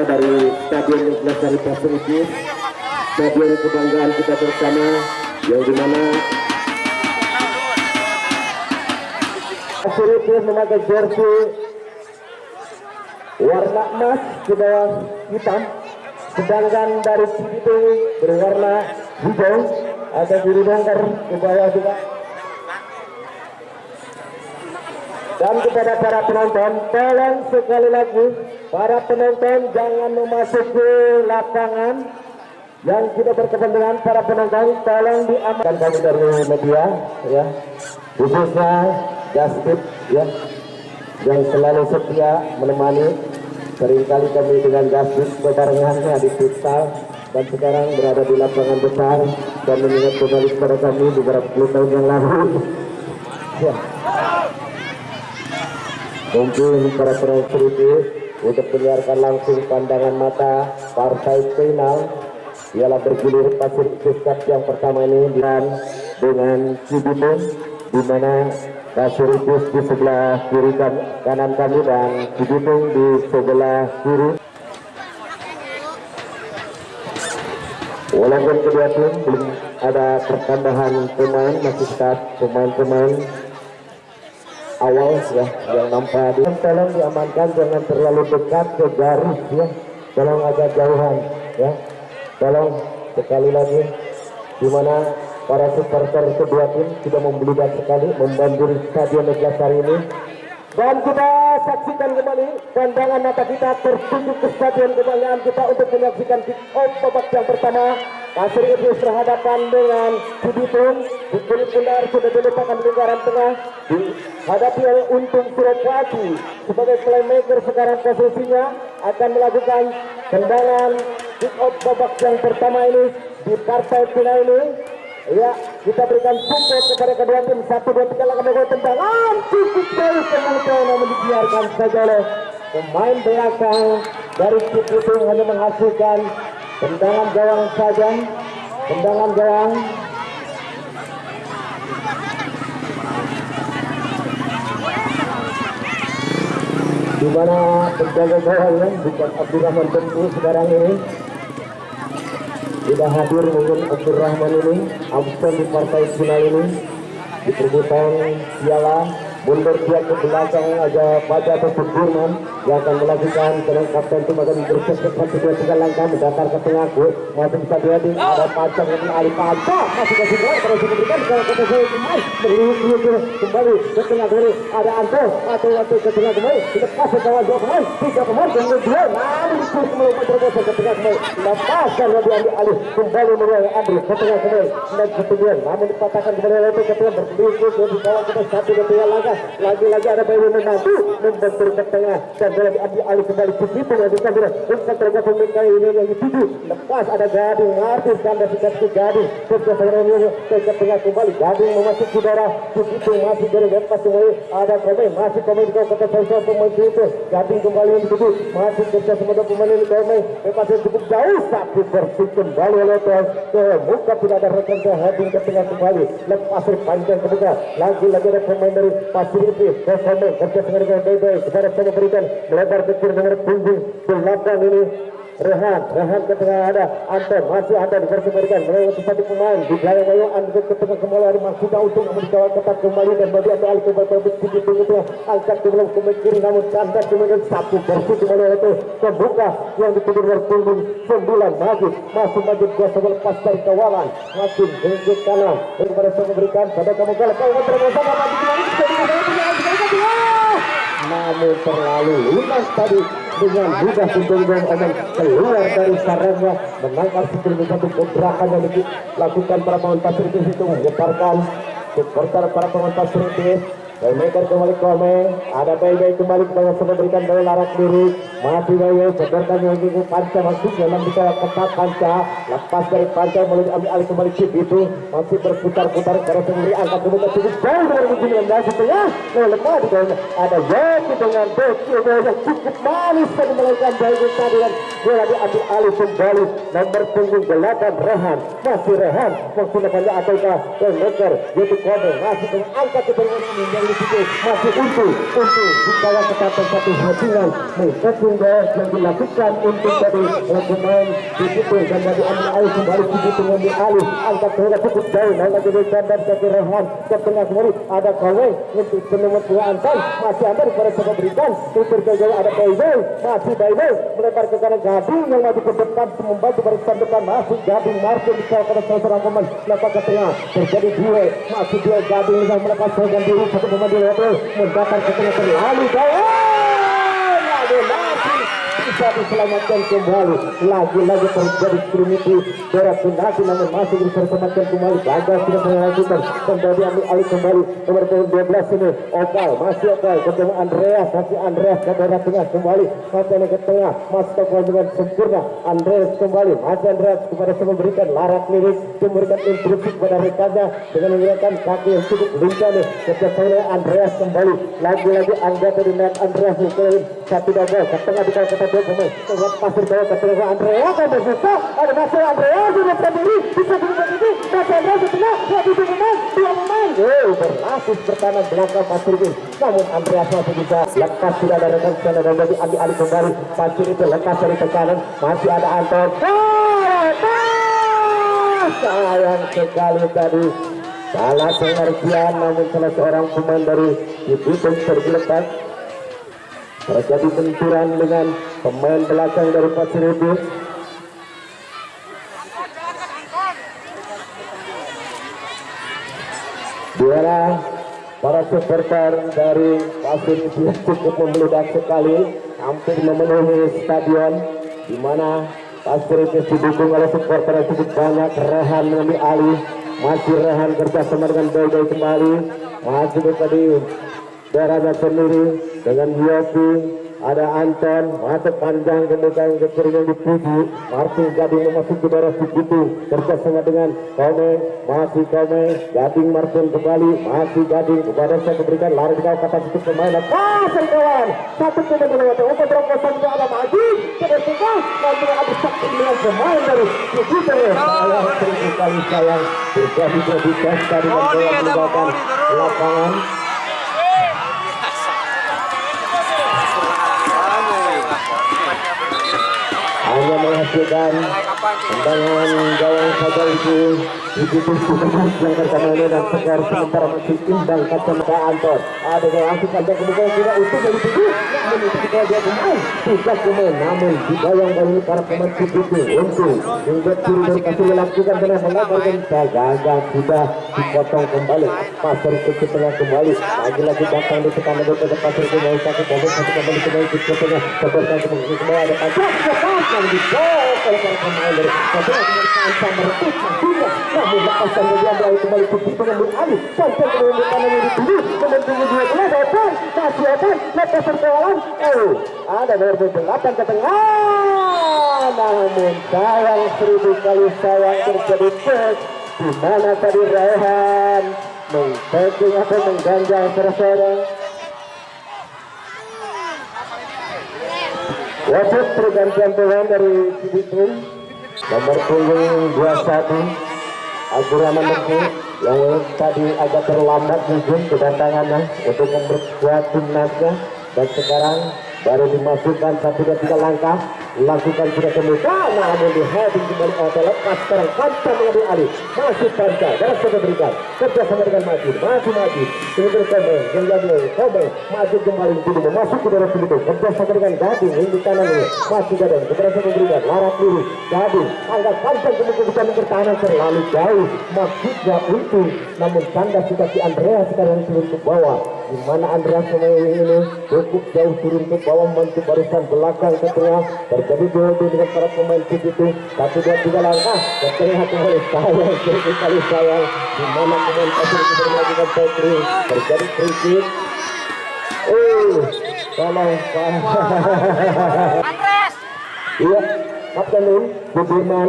dari Stadion Neglasari Pasir Utara, stadion kebanggaan kita bersama, yang dimana Pasir Utara memakai jersey warna emas di bawah hitam, sedangkan dari Cibitung berwarna hijau atau biru dongker di bawah juga. Dan kepada para penonton, tolong sekali lagi para penonton jangan memasuki lapangan yang tidak berkepentingan. Para penonton tolong diamankan kami dari media, ya, khususnya Justip, ya, yang selalu setia menemani. Seringkali kami dengan Justip bebarengannya di futsal dan sekarang berada di lapangan besar dan mengingat kembali kepada kami beberapa puluh tahun yang lalu. Ya. Mungkin para penonton ini untuk menyiarkan langsung pandangan mata partai final ialah bergulir Pasir Utara yang pertama ini dengan Cibitung, di mana Pasir Utara di sebelah kiri kanan kami dan Cibitung di sebelah kiri. Walaupun kedua tim belum ada pertambahan pemain, masih start pemain-pemain awal, ya, yang nampak. Tolong diamankan, jangan terlalu dekat ke garis, ya, tolong agak jauhan, ya, tolong sekali lagi, dimana para supporter kedua tim sudah membeludak sekali membanjiri Stadion Neglasari ini. Dan kita saksikan kembali, pandangan mata kita tertuju ke stadion kebanggaan kita untuk menyaksikan kick off babak yang pertama. Pasir Utara berhadapan dengan Cibitung. Di kulit bundar sudah diletakkan di lingkaran tengah, dihadapi oleh Untung Suropati sebagai playmaker. Sekarang posisinya akan melakukan tendangan kick off babak yang pertama ini di partai final ini. Ya, kita berikan support kepada kedua tim. 1, 2, 3 langkah melakukan tendangan cukup jauh penonton, namun dibiarkan saja oleh pemain belakang dari Cibitung, hanya menghasilkan tendangan gawang saja, tendangan gawang. Di mana penjaga gawangnya bukan Abdurrahman Tentu sekarang ini. Tidak hadir mungkin Abdurrahman ini, absen di partai final ini. Di perebutan piala mundur dia ke belakang aja pada Sudirman yang akan melakukan tenang kapten tim akan bergeser satu dua tiga langkah mendatar ke tengah. Masih bisa diadu, ada Pacang dengan Ali Pacang masih kasih bola terus diberikan ke saya kembali ke tengah dulu, ada Anto atau waktu ke tengah kembali dilepas ke kawan dua pemain, tiga pemain kemudian namun disuruh kembali bergeser ke tengah kembali, lepaskan lagi ambil alih kembali mulai ambil ke tengah kembali dan kemudian namun dipatahkan kembali oleh ke tengah berdiri di bawah kita satu dua tiga langkah. Lagi-lagi ada Bayu Menantu membentur ke tengah dan bola diambil alih kembali ke situ dan bisa bukan terjadi pemimpin ini yang dituju. Lepas ada Gading Martis dan dari ke Gading sukses sebenarnya ke tengah kembali. Gading memasuki darah begitu masih dari lepas kembali ada Komai masih Komai di kota Selsa pemain itu. Gading kembali yang dituju masih sukses sebenarnya pemain ini Komai lepas cukup jauh tapi bersih kembali oleh ke muka tidak ada rekan ke Gading ke tengah kembali lepas panjang ke tengah lagi-lagi ada pemain dari Pasir Utara Komai kerja dengan baik-baik kepada saya berikan melebar ke kiri dengan punggung belakang ini Rehan ke tengah ada Anton masih ada diversifikasikan melewati satu pemain di belakang Bayu Anton ke tengah kembali ada Masida untuk dikawal ketat kembali dan bagi ambil alih kembali itu angkat ke belakang kembali kiri namun kandas kemudian satu bersih kembali itu terbuka yang dituju dari punggung 9 masih kuasa lepas dari kawalan masih ke kanan kepada saya memberikan pada kamu kalau bersama namun terlalu lunas tadi dengan mudah Sintayong Omen keluar dari sarangnya menangkap satu gebrakan yang dilakukan para pemain Pasir Utara itu mengeparkan supporter para pemain Pasir Utara. Playmaker kembali Komai, ada baik-baik kembali kepada semua berikan bola larak diri, mati Bayu, sebarkan yang ini Panca masuk dalam dikawal ketat Panca, lepas dari Panca mulai diambil alih kembali Cip itu masih berputar-putar karena sendiri angkat kemudian cukup jauh dengan ujung dan setengah, lepas di bawahnya ada Yoki dengan Beki yang cukup manis tadi melakukan baik tadi dan bola diambil alih kembali nomor punggung 8 Rehan, masih Rehan maksudnya pada ataukah playmaker Yoki Komai masih mengangkat ke tengah situ masih untuk dikawal ketatan satu hubungan mengkepung gol yang dilakukan untuk tadi pemain di situ dan dari ambil alih kembali di situ mengambil alih angkat bola cukup jauh lalu jadi Sandar dari Rehan ke tengah kembali ada Kowe untuk penemut bola Anton masih Anton pada coba berikan untuk jauh ada Baybay masih Baybay melebar ke kanan Gading yang maju ke depan membantu barisan depan masih Gading Martin dikawal pada seorang pemain lepas ke tengah terjadi duel masih duel Gading yang melepas seorang diri satu pemain di level mendatar ke tengah terlalu jauh masih bisa diselamatkan kembali lagi-lagi terjadi trinity berat penalti namun masih bisa diselamatkan kembali gagal sudah melanjutkan kembali ambil alih kembali nomor 12 ini Opal masih Opal ketemu Andreas masih Andreas ke daerah tengah kembali masih ke tengah masih Opal dengan sempurna Andreas kembali masih Andreas kepada semua memberikan larak lirik memberikan instruksi kepada rekannya dengan menggunakan kaki yang cukup lincah nih kepada Andreas kembali lagi-lagi anggota dengan Andreas mungkin satu double ke tengah di kata dua pemain lewat pasir bawah ke tengah Andreas dan berbuka ada masih Andreas sudah berdiri bisa berbuka ini masih Andreas di tengah dua pemain berlapis pertahanan belakang pasir ini namun Andreas masih bisa lepas tidak ada rekan sana dan jadi ambil alih kembali pasir itu lepas dari tekanan masih ada Anton sayang sekali tadi salah pengertian namun salah seorang pemain dari Cibitung tergeletak terjadi benturan dengan pemain belakang dari Pasir Ibu. Biarlah para supporter dari Pasir Ibu cukup membludak sekali hampir memenuhi stadion di mana Pasir Ibu didukung oleh supporter yang cukup banyak. Rehan mengambil alih masih Rehan kerjasama dengan Boy kembali masih tadi daerahnya sendiri dengan Yopi ada Anton masuk panjang kemudian kekeringan dipuji Martin Gading memasuki daerah situ kerjasama dengan Kome masih Kome Gading Martin kembali masih Gading kepada saya memberikan lari di kata situ pemain pasang kawan satu pemain melewati untuk terobosan ke ada maju tertinggal nanti ada satu pemain dari situ sayang sekali sayang terjadi tes dari meninggalkan lapangan hanya menghasilkan tendangan gawang saja itu begitu yang terkena dan segar sementara masih imbang kacamata Anton ada yang langsung panjang kemudian tidak utuh dari situ namun itu kita dia pemain tidak pemain namun di gawang kali ini para pemain itu untuk hingga ciri dari kasih dilakukan dengan mengabarkan gagal sudah dipotong kembali pasir ke tengah kembali lagi-lagi datang di tekanan dari pasir ke mau sakit satu kembali ke tengah seperti kembali ada pasir yang dibawa oleh para pemain dari Padahal Sansa merebut nantinya namun lepas kemudian dari kembali putih mengambil alih Sansa mengambil kanan yang dituju kemudian tunggu 12 open masih open lepas perkawalan ada nomor 8 ke tengah namun sayang 1000 kali sayang terjadi cek di mana tadi Rehan mengpeking atau mengganjal seorang wasit pergantian pemain dari Cibitung nomor punggung 21 Abdurrahman Mekti yang tadi agak terlambat mungkin kedatangannya untuk memperkuat timnasnya dan sekarang baru dimasukkan 1-3 langkah lakukan sudah kemudian namun di heading kembali lepas sekarang Panca mengambil alih masih Panca dalam sudah berikan kerja sama dengan Majid masih Majid kemudian Kobe maju kembali dulu masuk ke dalam situ kerja sama dengan Gading di kanan ini masih Gading kemudian berikan larak dulu Gading angkat panjang kemudian bisa pertahanan terlalu jauh maksudnya untuk namun tanda sudah si Andreas sekarang turun ke bawah di mana Andreas ini cukup jauh turun ke bawah membantu barisan belakang ke tengah terjadi duel dengan para pemain itu 1-2-3 langkah dan terlihat kembali sayang sekali sayang di mana pemain pasir itu melakukan tackling terjadi free tolong Andres iya Kapten Budiman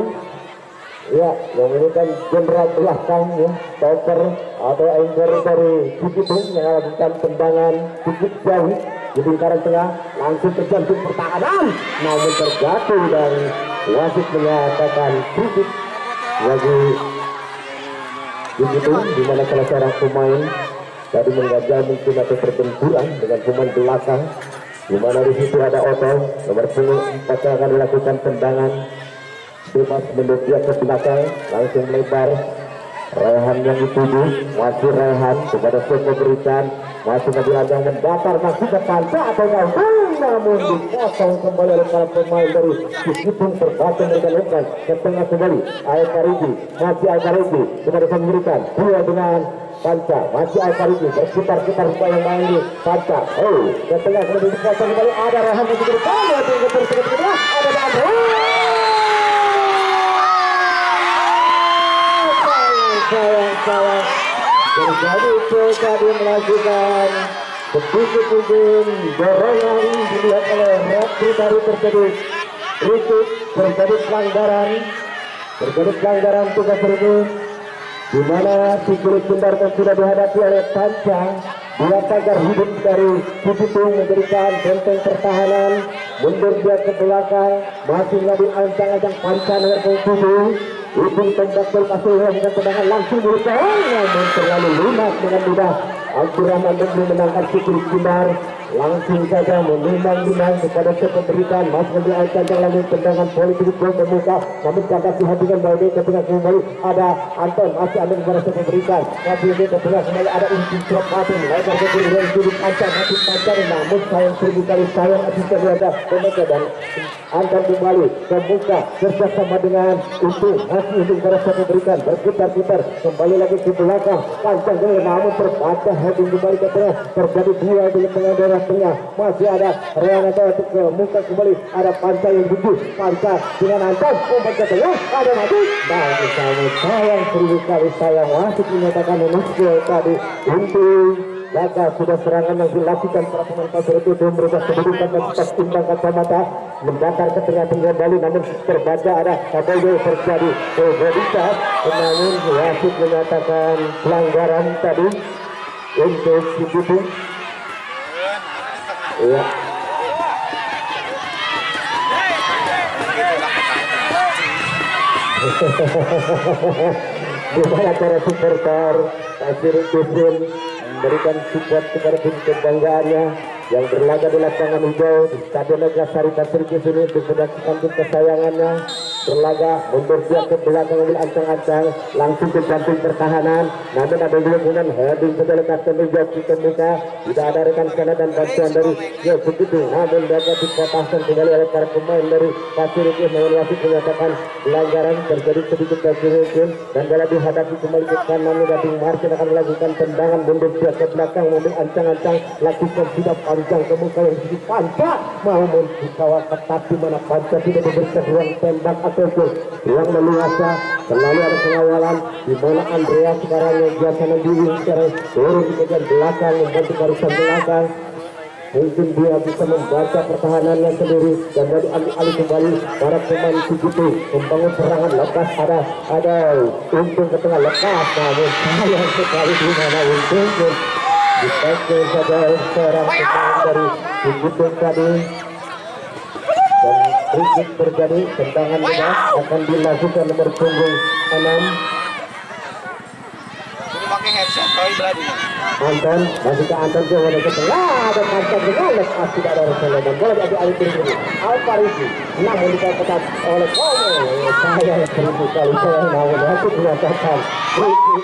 ya yang ini kan jenderal belakang ya stopper atau anchor dari Cibitung yang melakukan tendangan cukup jauh di lingkaran tengah langsung ke jantung pertahanan namun terjatuh dan wasit menyatakan kritik bagi Cibitung di mana salah seorang pemain tadi menggajal mungkin atau berbenturan dengan pemain belakang, di mana di situ ada Otto nomor 4 yang akan dilakukan tendangan bebas menurut dia ke belakang langsung melebar. Rehan yang dituju, masih Rehan kepada pemberitaan, masih Nabiladang mendatar masih ke panca atau enggak, namun dipotong kembali oleh para pemain dari Sikitung Perbatin mereka lakukan ke tengah kembali. Al-Faridi, masih Al-Faridi kepada pemberitaan, dua dengan panca, masih Al-Faridi berputar-putar supaya yang main di panca. Ke tengah kembali dipotong kembali, ada Rehan yang diberikan, ada Andre. Sayang terjadi tadi melakukan sedikit dorongan dilihat oleh referee tadi terjadi kritik, terjadi pelanggaran tugas ini, di mana si kulit Sundarto sudah dihadapi oleh panca. Dua pagar hidup dari Sikitung memberikan benteng pertahanan, mundur dia ke belakang, masih lagi ancang-ancang panca nomor 7. Ujung tembak berhasil dengan tendangan langsung berusaha, namun terlalu lunak dengan mudah. Abdurrahman Dendri menangkan Sikri Sindar, langsung saja menimang-nimang kepada pemberitaan. Masuk di ancang lalu tendangan politik gol terbuka, namun kata hubungan baik ke tengah kembali ada Anton, masih ada kepada pemberitaan, masih di tengah kembali ada Inti Patung, lebar ke kiri dan sudut ancang masih pancar, namun sayang seribu kali sayang asisten ada pemerintah dan Anton kembali terbuka bersama dengan Untung, masih Untung kepada pemberitaan, berputar-putar kembali lagi ke belakang, panjang kembali namun terbaca heading kembali ke tengah, terjadi dua di tengah daerah tengah, masih ada Reanato ke muka kembali, ada panca yang duduk, panca dengan Anton, umpan ke tengah, ada mati, dan sama sayang seribu kali sayang masih dinyatakan menusul tadi Untung. Laga sudah serangan yang dilakukan para pemain Pasir itu merubah kedudukan dan tetap imbang kacamata mendatar ke tengah-tengah Bali, namun terbaca ada Kaboldo terjadi Bodika, namun wasit menyatakan pelanggaran tadi untuk Sikitung. Ya. Gimana cara supporter Pasir Udin memberikan support kepada tim kebanggaannya yang berlaga di lapangan hijau di Stadion Neglasari Pasir Udin untuk menyaksikan tim kesayangannya berlaga, mundur dia ke belakang mobil ancang-ancang langsung ke jantung pertahanan, namun ada dukungan heading ke dalam kartu hijau di muka, tidak ada rekan kanan dan bantuan dari begitu, namun dapat dipatahkan kembali oleh para pemain dari Pasir Udin, namun wasit menyatakan pelanggaran terjadi sedikit Pasir dan dalam dihadapi kembali ke kanan Gading Martin akan melakukan tendangan mundur dia ke belakang mobil ancang-ancang lakukan sudah panjang ke muka yang sedikit panca mau dikawal ketat di mana panca tidak diberikan ruang tembak ataupun ruang leluasa, selalu ada pengawalan di mana Andrea sekarang yang biasa mendiri sekarang turun di bagian belakang membantu barisan belakang. Mungkin dia bisa membaca pertahanannya sendiri dan dari alih-alih kembali para pemain Sikitung membangun serangan lepas, ada Untung ke tengah lepas, namun sayang sekali di mana Untung pun dipakai saja seorang pemain dari Sikitung tadi. Dan kritik terjadi, tendangan bebas akan dilakukan nomor punggung 6. Pakai headset kali berarti. Anton, masih ke Anton ke wadah ke tengah, ada panjang dengan lepas tidak ada resalah dan bola diambil alih diri Al-Faridi, namun dikatakan oleh Komo, saya seribu kali saya namun aku menyatakan kritik.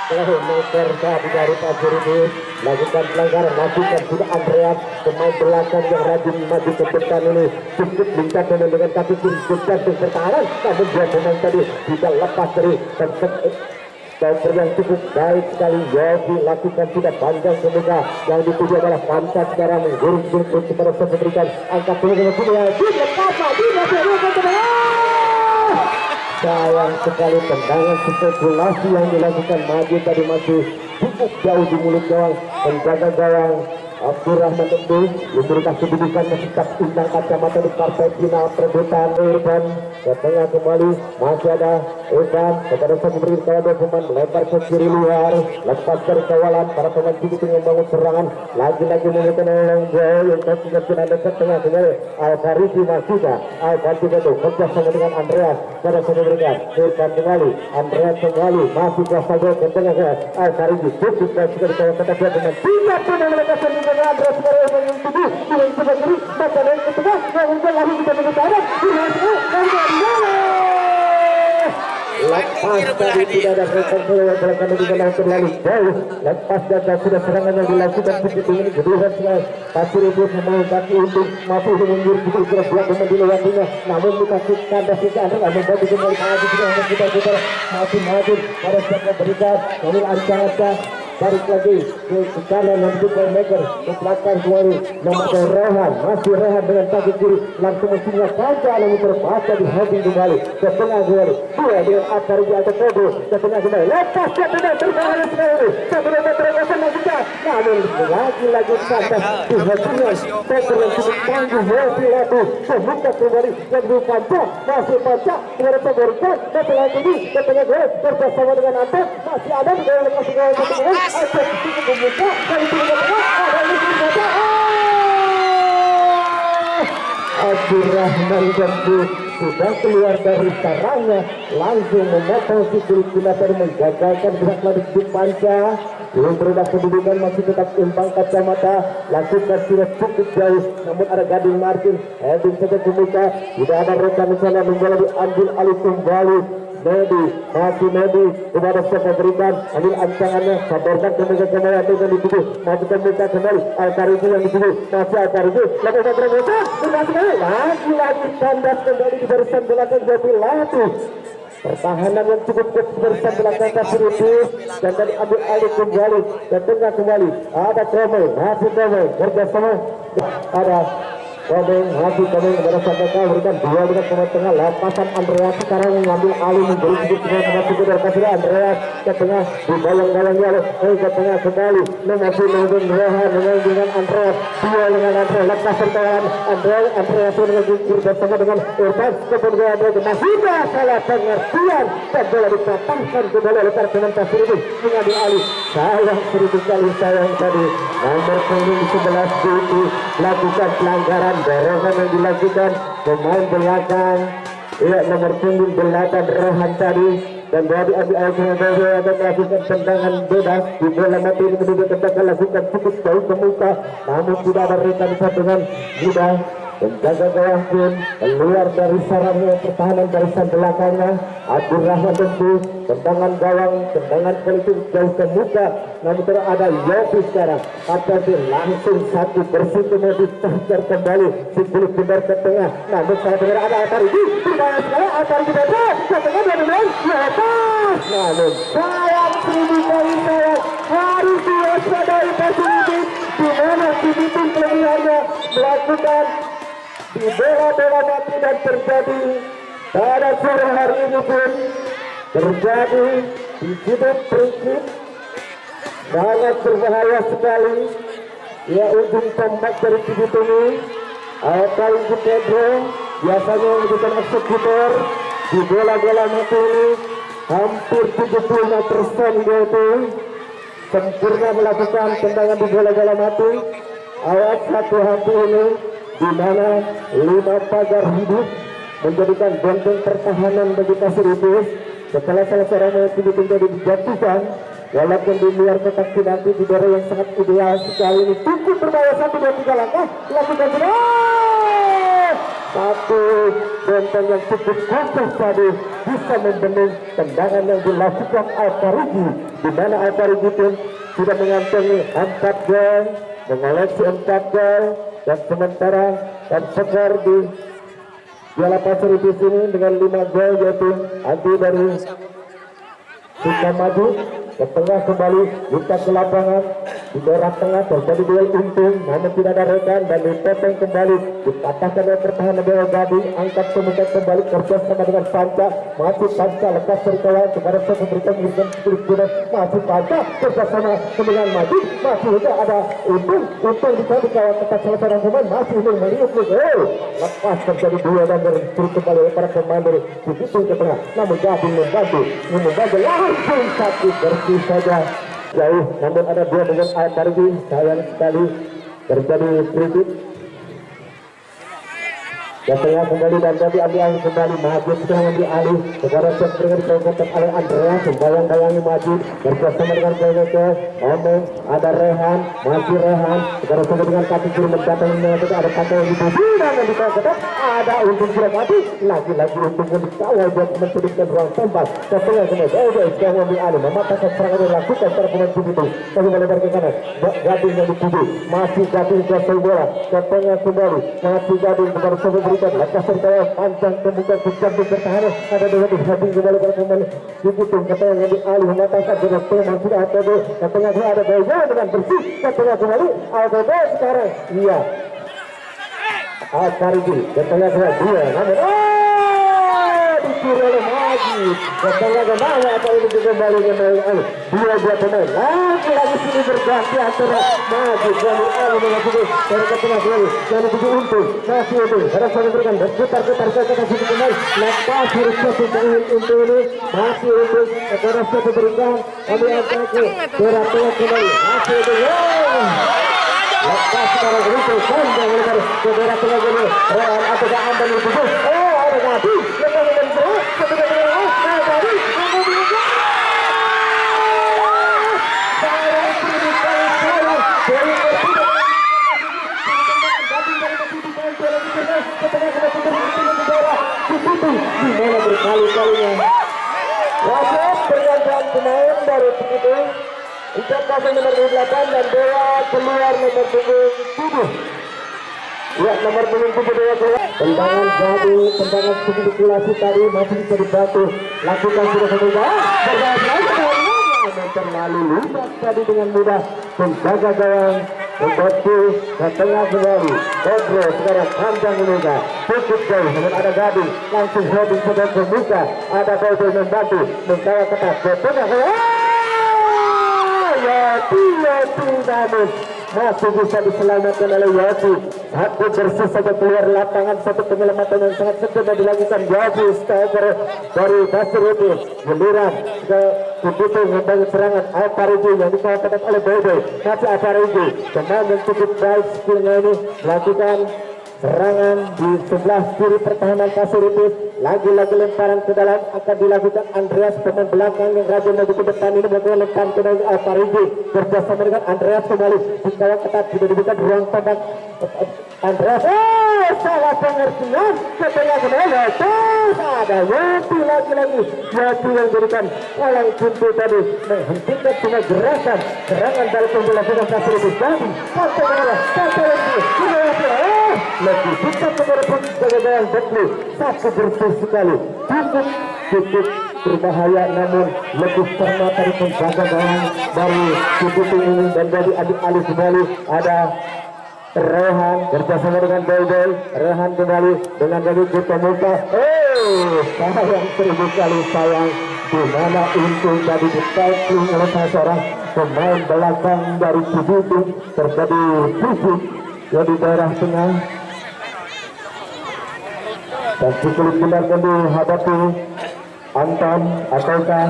Meter tadi dari Pasir Udin lakukan pelanggaran, lakukan sudah Andreas pemain belakang yang rajin maju ke depan ini cukup lintas dengan kaki kiri jantung pertahanan, namun dia pemain tadi tidak lepas dari counter yang cukup baik sekali. Yogi lakukan sudah panjang ke muka yang dituju adalah pantas sekarang menggurung-gurung kepada memberikan angka peluang yang tidak apa sayang sekali tendangan spekulasi yang dilakukan maju tadi masih cukup jauh di mulut gawang penjaga gawang Abdurrahman Dendri memberikan kedudukan tetap imbang kacamata di partai final perebutan Urban ke tengah kembali masih ada Evan kepada sang pemberi kawan pemain melempar ke kiri luar, lepas dari kawalan para pemain tinggi membangun serangan, lagi-lagi menggunakan olong gol yang terkena dekat tengah kembali Alvarisi Masuda, Alvarisi itu kerjasama dengan Andreas pada sang pemberikan Evan kembali, Andreas kembali masih kuasa gol ke tengah ke Alvarisi cukup dan sudah dikawal kata dia dengan tidak pernah melepaskan dengan Andreas sekarang yang tujuh yang sebelah kiri maka yang ketiga yang lari kita mengutara lepas tadi tidak ada kontrol belakang di dalam terlalu jauh lepas dan sudah serangan yang dilakukan begitu ini kedua Pasir itu memang kaki untuk mampu mengundur kira-kira dua pemain di lewatinya namun dikasih kandas itu ada namun bagi kembali maju kita putar maju pada siap berikan namun ancang-ancang balik lagi ke kanan nanti playmaker ke belakang kembali nomor Rehan masih Rehan dengan kaki kiri langsung mestinya saja lalu terbaca di heading kembali ke tengah kembali dua dengan Atari atau Kodo ke tengah kembali lepas ke tengah terbahagia sekali satu meter terkesan lagi namun lagi-lagi kandas di headingnya Peter yang cukup tangguh mobil itu membuka kembali yang berpanca masih panca kepada pemberikan ke tengah kiri ke tengah kembali bersama dengan Anton masih ada di dalam lepas ke tengah Abdurrahman Jambu sudah keluar dari sarangnya langsung memotong si Kulinator menggagalkan gerak lari di panca belum berubah kedudukan masih tetap imbang kacamata lakukan sudah cukup jauh namun ada Gading Martin heading saja ke muka tidak ada rekan di sana menjadi diambil alih kembali Nedi kepada siapa berikan ambil ancangannya sabarkan kemudian kembali dengan dituju majukan muka kembali Alkaribu yang dituju masih Alkaribu lakukan terobosan lagi kandas kembali di barisan belakang Jopi Latu pertahanan yang cukup kuat barisan belakang Kasiripis dan tadi ambil alih kembali dan tengah kembali ada Komel masih Komel kerjasama ada Komeng masih Komeng pada sampai kau berikan dua dengan pemain tengah lepasan Andreas sekarang mengambil alih memberi sedikit dengan masih dari kasih Andreas ke tengah dibayang-bayangnya ke tengah kembali masih Rehan dengan Andreas dua dengan Andreas lepasan kawan Andreas dengan bersama dengan Irfan kemudian ada masih salah pengertian dan bola dipatahkan kembali oleh pertahanan Pasir itu mengambil alih sayang seribu kali sayang tadi nomor punggung 11 itu lakukan pelanggaran dorongan yang dilakukan pemain belakang nomor punggung 8 Rehan tadi dan dari ambil alih dan melakukan tendangan bebas di bola mati ini kemudian tendangan lakukan cukup jauh ke muka namun tidak ada rekan dengan mudah penjaga gawang pun keluar dari sarangnya pertahanan barisan belakangnya Abdurrahman tentu tendangan gawang tendangan politik jauh ke muka namun ada Yopi sekarang Atadi langsung satu bersih kemudian ditajar kembali si kulit benar ke tengah namun saya dengar ada Atari berbahaya sekali Atari di bawah ke tengah dan lain lepas namun sayang seribu kali sayang harus diwaspadai Pasir di mana tim kelebihannya melakukan di bola-bola mati dan terjadi pada sore hari ini pun terjadi di sudut prinsip sangat berbahaya sekali ya ujung tombak dari sudut ini kali itu Pedro biasanya menjadikan eksekutor di bola-bola mati ini hampir 75% dia itu sempurna melakukan tendangan di bola-bola mati awas hati-hati ini di mana 5 pagar hidup menjadikan benteng pertahanan bagi Kasiripis setelah salah seorang yang menjadi dijatuhkan walaupun di luar kotak penalti di daerah yang sangat ideal sekali ini cukup berbahaya 1, 2, 3 langkah lakukan satu benteng yang cukup kokoh tadi bisa membendung tendangan yang dilakukan Alparigi di mana Alparigi pun sudah mengantongi 4 gol mengoleksi 4 gol dan sementara dan skor di Piala Pasiripis ini dengan 5 gol yaitu Adi dari Sukamadu ke tengah kembali buka ke lapangan di daerah tengah terjadi duel untung, namun tidak ada rekan dan dipotong kembali, dipatahkan oleh pertahanan Dewa Gading, angkat kemudian kembali kerjasama dengan Panca, masih Panca lepas dari kawan kepada saya memberikan irisan kulit masih Panca kerjasama dengan Majid, masih juga ada untung di kawan tetap salah seorang pemain masih ingin meliuk lepas terjadi dua dan berturut kembali oleh para pemain dari Cibitung ke tengah, namun Gading membantu langsung satu bersih saja jauh, namun ada dua dengan Al-Faridi, sayang sekali terjadi kritik. Datangnya kembali dan tadi ambil kembali Majid sudah mengambil alih kepada Septringer dikontak oleh Andreas, membayang-bayangi Majid bersama dengan Koyoko, Omeng, ada Rehan, masih Rehan, sekarang sama dengan kaki kiri mendatang ada kata yang dibuat dan yang dikontak, ada untung sudah mati, lagi-lagi untung yang dikawal buat mencurikan ruang tembak. Datangnya kembali, sekarang mengambil alih, mematahkan serangan yang dilakukan para pemain Cibitung, tapi melebar ke kanan, Gading yang dituju, masih Gading kuasai bola, datangnya kembali, masih Gading kepada Septringer lepas terkaya panjang kemudian berjambut bertahan ada dengan dihading kembali pada pemain Cibitung, katanya yang dialih mematahkan dengan teman sudah ATB, katanya ada gaya dengan bersih, katanya kembali ATB sekarang iya Al-Faridi, katanya dua namun dicuri oleh Majid, katanya kembali apa ini kembali dua pemain lagi sini berganti antara Majid dan Ali mengatakan dari tengah kembali yang dituju untung masih untung ada sama berikan berputar-putar ke atas sini kembali lepas harusnya untung ini masih untung kepada satu berikan ambil angkaki berat kembali masih untung lepas sekarang untung panjang lebar ke berat tengah kembali apakah anda dituju ada Gadi lepas dari berat ketika berat Gadi dimana berkali-kalinya wasit pergantian pemain dari Cibitung ucap pasang nomor 8 dan Dewa keluar nomor 7 ya nomor 7 Dewa keluar tendangan Gading tendangan spekulasi tadi masih bisa dibantu lakukan sudah semoga terlalu luas tadi dengan mudah penjaga gawang membantu ke tengah kembali Pedro sekarang panjang menunggu cukup jauh namun ada Gading langsung heading ke muka ada Pedro membantu membawa ketat ke tengah Yati namun masih bisa diselamatkan oleh Yati satu bersih saja keluar lapangan satu penyelamatan yang sangat segera dilakukan Yati striker dari Basir itu giliran ke Cibitung membangun serangan Al-Faridi yang dikawal oleh Bodo masih Al-Faridi pemain yang cukup baik skillnya ini melakukan serangan di sebelah kiri pertahanan Pasiritis lagi-lagi lemparan ke dalam akan dilakukan Andreas pemain belakang yang rajin maju ke depan ini melakukan lemparan ke dalam Al-Faridi bersama dengan Andreas kembali dikawal ketat sudah dibuka ruang tembak Andreas salah pengertian setengah kembali ada Yati lagi-lagi Yati yang berikan palang pintu tadi menghentikan semua gerakan serangan dari pembela Pasiritis jadi sampai lebih dekat kepada penjaga Betli satu bersih sekali cukup berbahaya namun lebih cermat dari penjaga gawang dari Cibitung ini dan dari adik alih kembali ada Rehan bersama dengan Boy Rehan kembali dengan dari Gita Muka sayang seribu kali sayang di mana untung tadi ditackling oleh salah seorang pemain belakang dari Cibitung terjadi fisik di daerah tengah dan cukup benar dihadapi Anton ataukah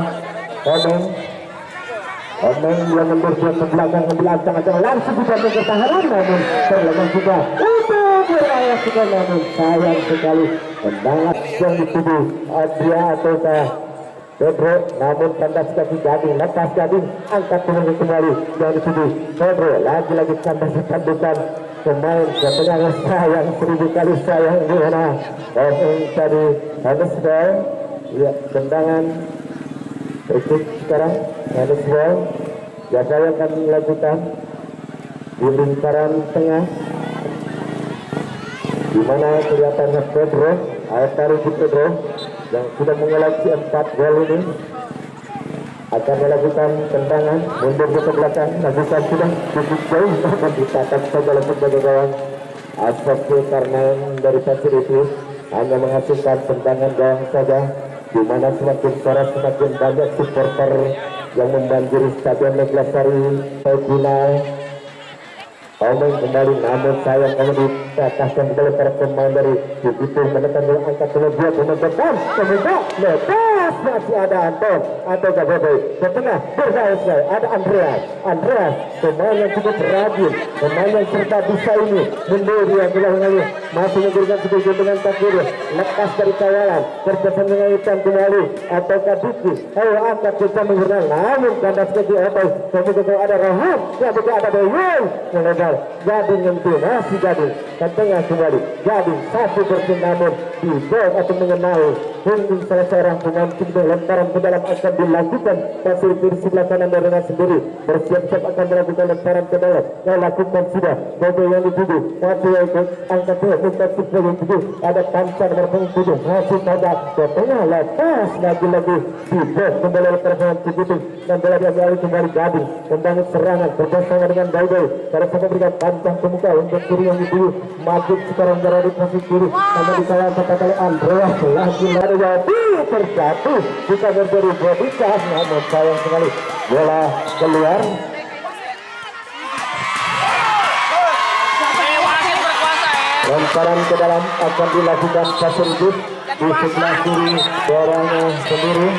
Omeng yang membersiap ke belakang ambil ancang-ancang langsung bisa pertahanan namun terlepas juga itu berayah juga namun sayang sekali tendangan yang dituju dia ataukah Pedro namun kandas kaki Gading lepas Gading angkat kembali yang dituju Pedro lagi-lagi kandas bukan pemain ketenangan sayang seribu kali sayang di mana Omeng tadi Huddersfield ya tendangan berikut sekarang Huddersfield yang saya akan melakukan di lingkaran tengah di mana kelihatannya Pedro Al-Faridi Pedro yang sudah mengoleksi 4 gol ini akan melakukan tendangan mundur ke belakang, lakukan sudah cukup jauh akan ditatap saja sebagai gawang Asfakil karena dari pasir itu hanya menghasilkan tendangan gawang saja, di mana semakin keras semakin banyak supporter yang membanjiri Stadion Neglasari final. Omeng kembali, namun sayang kami dipatahkan oleh para pemain dari begitu menekan angkat kemudian menekan semoga lepas, masih ada Anton Gabodo ke tengah berbahaya sekali, ada Andreas pemain yang cukup rajin, pemain yang serta bisa ini mundur yang kembali masih memberikan sedikit dengan takdir lepas dari kawalan kerjasama dengan Ican kembali atau Kadiki, ayo angkat kita menggunakan namun kandas kaki Otoy kemudian ada Rahim yang juga ada Dewan melebar Gading yang itu masih Gading ke tengah kembali Gading satu bersih namun di gol atau mengenai mungkin salah seorang pemain tim lemparan ke dalam akan dilakukan pasir di sebelah kanan dari sendiri bersiap-siap akan melakukan lemparan ke dalam yang lakukan sudah Bobo yang dituju masih ikut angkat dua minta tiga yang dituju ada Pancar nomor 7 masih pada ke tengah lepas lagi-lagi di bos kembali oleh performa Cibitung dan bola diambil kembali Gading membangun serangan bersama dengan Bobo pada saat memberikan pancang ke muka untuk kiri yang dituju maju sekarang berada di posisi kiri sama di kawasan kata kali Andreas lagi jadi terjatuh jika menjadi bodikas namun sayang sekali bola keluar. Lemparan ke dalam akan dilakukan pasir di sebelah kiri orangnya sendiri.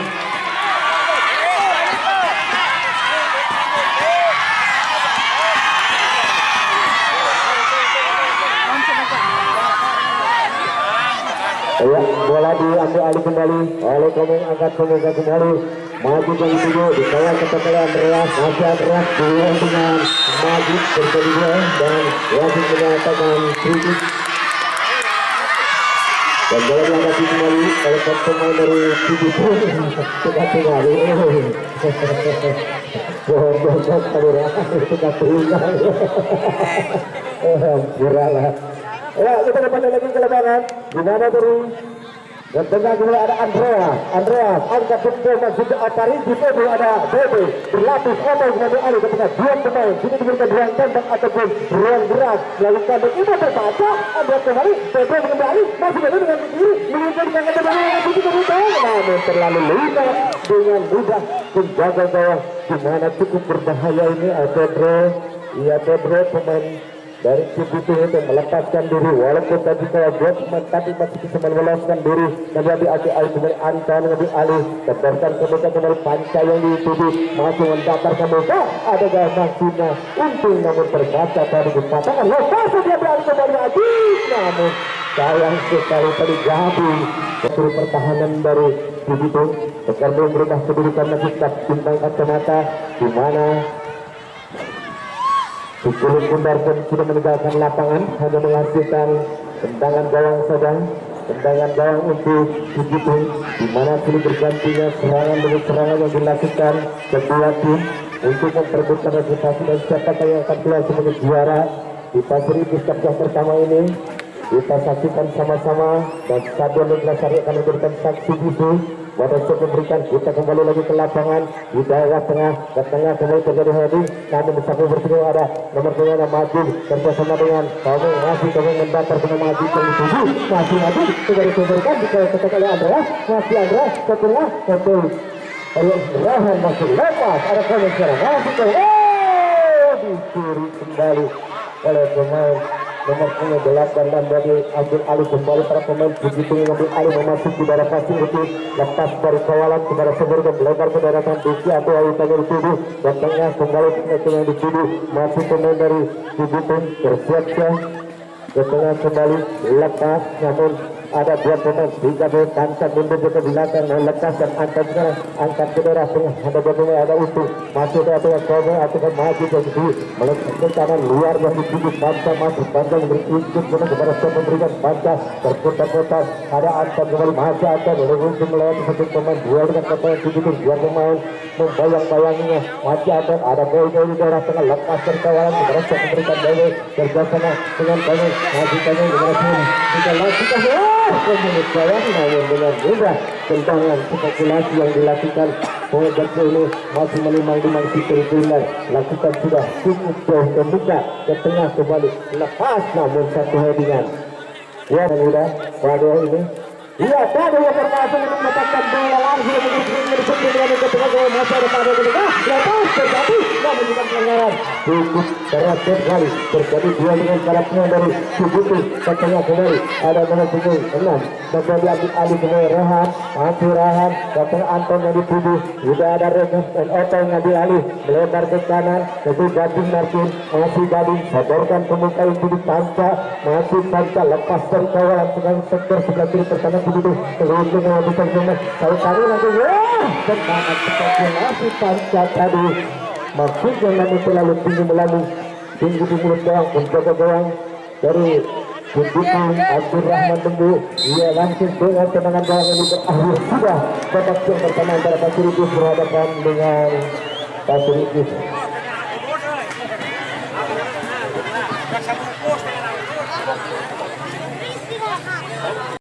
Ya, bola diambil alih kembali oleh Komeng angkat pemuka kembali maju yang dituju di bawah ketepelan Andreas masih Andreas duel dengan maju terjadi dua dan wasit menyatakan kritik dan bola diangkat kembali oleh pemain dari Cibitung sudah kembali bodoh kamera sudah tinggal murahlah. Ya, kita dapat lagi ke lapangan di mana dari dan tengah kembali ada Andreas angkat betul masuk Atari di situ ada Bebe berlapis Otoy kemudian Ali ketika dua pemain sini diberikan ruang tembak ataupun ruang gerak melakukan dan itu terbaca Andreas kembali Bebe kembali masih Bebe dengan kiri mengincar dengan kembali namun terlalu lunak dengan mudah menjaga gawang di mana cukup berbahaya ini Pedro pemain dari Cibitung itu melepaskan diri walaupun tadi kalau buat tapi masih bisa meloloskan diri menjadi alih kembali Anton mengambil alih tebarkan kemudian kembali Panca yang dituju masih mendatar kemudian ada gaya maksudnya untung namun terbaca tadi dikatakan lepas dia beralih kembali lagi namun sayang sekali tadi gabung betul pertahanan dari Cibitung terkadang merubah kedudukan masih tetap bintang kacamata di mana Kulit Bundar pun sudah meninggalkan lapangan hanya menghasilkan tendangan gawang saja tendangan gawang untuk Cibitung di mana kini bergantinya serangan demi serangan yang dilakukan kedua tim untuk memperebutkan reputasi dan siapa yang akan keluar sebagai juara di pasir itu yang pertama ini kita saksikan sama-sama dan Stadion Neglasari akan memberikan saksi itu. Pada saat memberikan kita kembali lagi ke lapangan di daerah tengah ke tengah kembali terjadi heading namun di samping bertemu ada nomor 2 ada Maju bersama dengan Komeng mendatar dengan Maju yang dituju masih Maju sudah diberikan dikatakan oleh Andreas masih Andreas ke tengah untuk Rahan masih lepas ada Komeng sekarang masih dicuri kembali oleh pemain nomor 8 dan dari ambil alih kembali para pemain Cibitung mengambil alih memasuki daerah pasir itu lepas dari kawalan kepada sebelum melebar ke daerah Duki atau Ayutanya dituduh dan tengah kembali yang dituduh masih pemain dari Cibitung bersiap-siap ke tengah kembali lepas namun ada dua pemain tiga Pancar mundur ke belakang dan lepas dan angkat ke daerah tengah ada dua pemain ada Untung masuk ke atas Komeng atau Maju dan itu melepas kanan luar yang dituju Pancar masuk Pancar berikut kepada siap memberikan Pancar berputar-putar ada Anton kembali Maju Anton untuk melewati satu pemain dua dengan pemain Cibitung dua pemain membayang-bayanginya Maju Anton ada Boy di daerah tengah lepas dari kawalan kepada siap memberikan Boy kerjasama dengan Komeng Maju Komeng dengan sini kita lakukan menurut saya namun dengan mudah tendangan spekulasi yang dilakukan Pengejar ini masih menimang-nimang si Tribunal, lakukan sudah cukup jauh terbuka ke tengah kembali, lepas namun satu headingan. Ya sudah pada ini. Iya, tadi yang berhasil mendapatkan bola langsung dari ke tengah gawang masa depan dari lepas terjadi namun bukan pelanggaran. Cukup keras sekali terjadi dua dengan karakternya dari Subutu ke tengah kembali. Ada nomor punggung 6 maka diambil alih kembali Rehan, masih Rehan ke tengah Anton yang dituju. Sudah ada Rehan dan Otto yang ngambil alih melebar ke kanan tapi Gading Martin masih Gading sodorkan ke muka itu di panca, masih panca lepas dari kawalan sekarang sektor sebelah kiri pertahanan begitu terhubung menghabiskan semua saya tahu nanti dan sangat cepat masih panca tadi maksudnya namun terlalu tinggi melambung tinggi di mulut gawang menjaga gawang dari Kutukan Abdul Rahman Tembu. Ia langsung dengan tendangan gawang ini berakhir sudah babak yang pertama antara Pasiritis berhadapan dengan Pasiritis.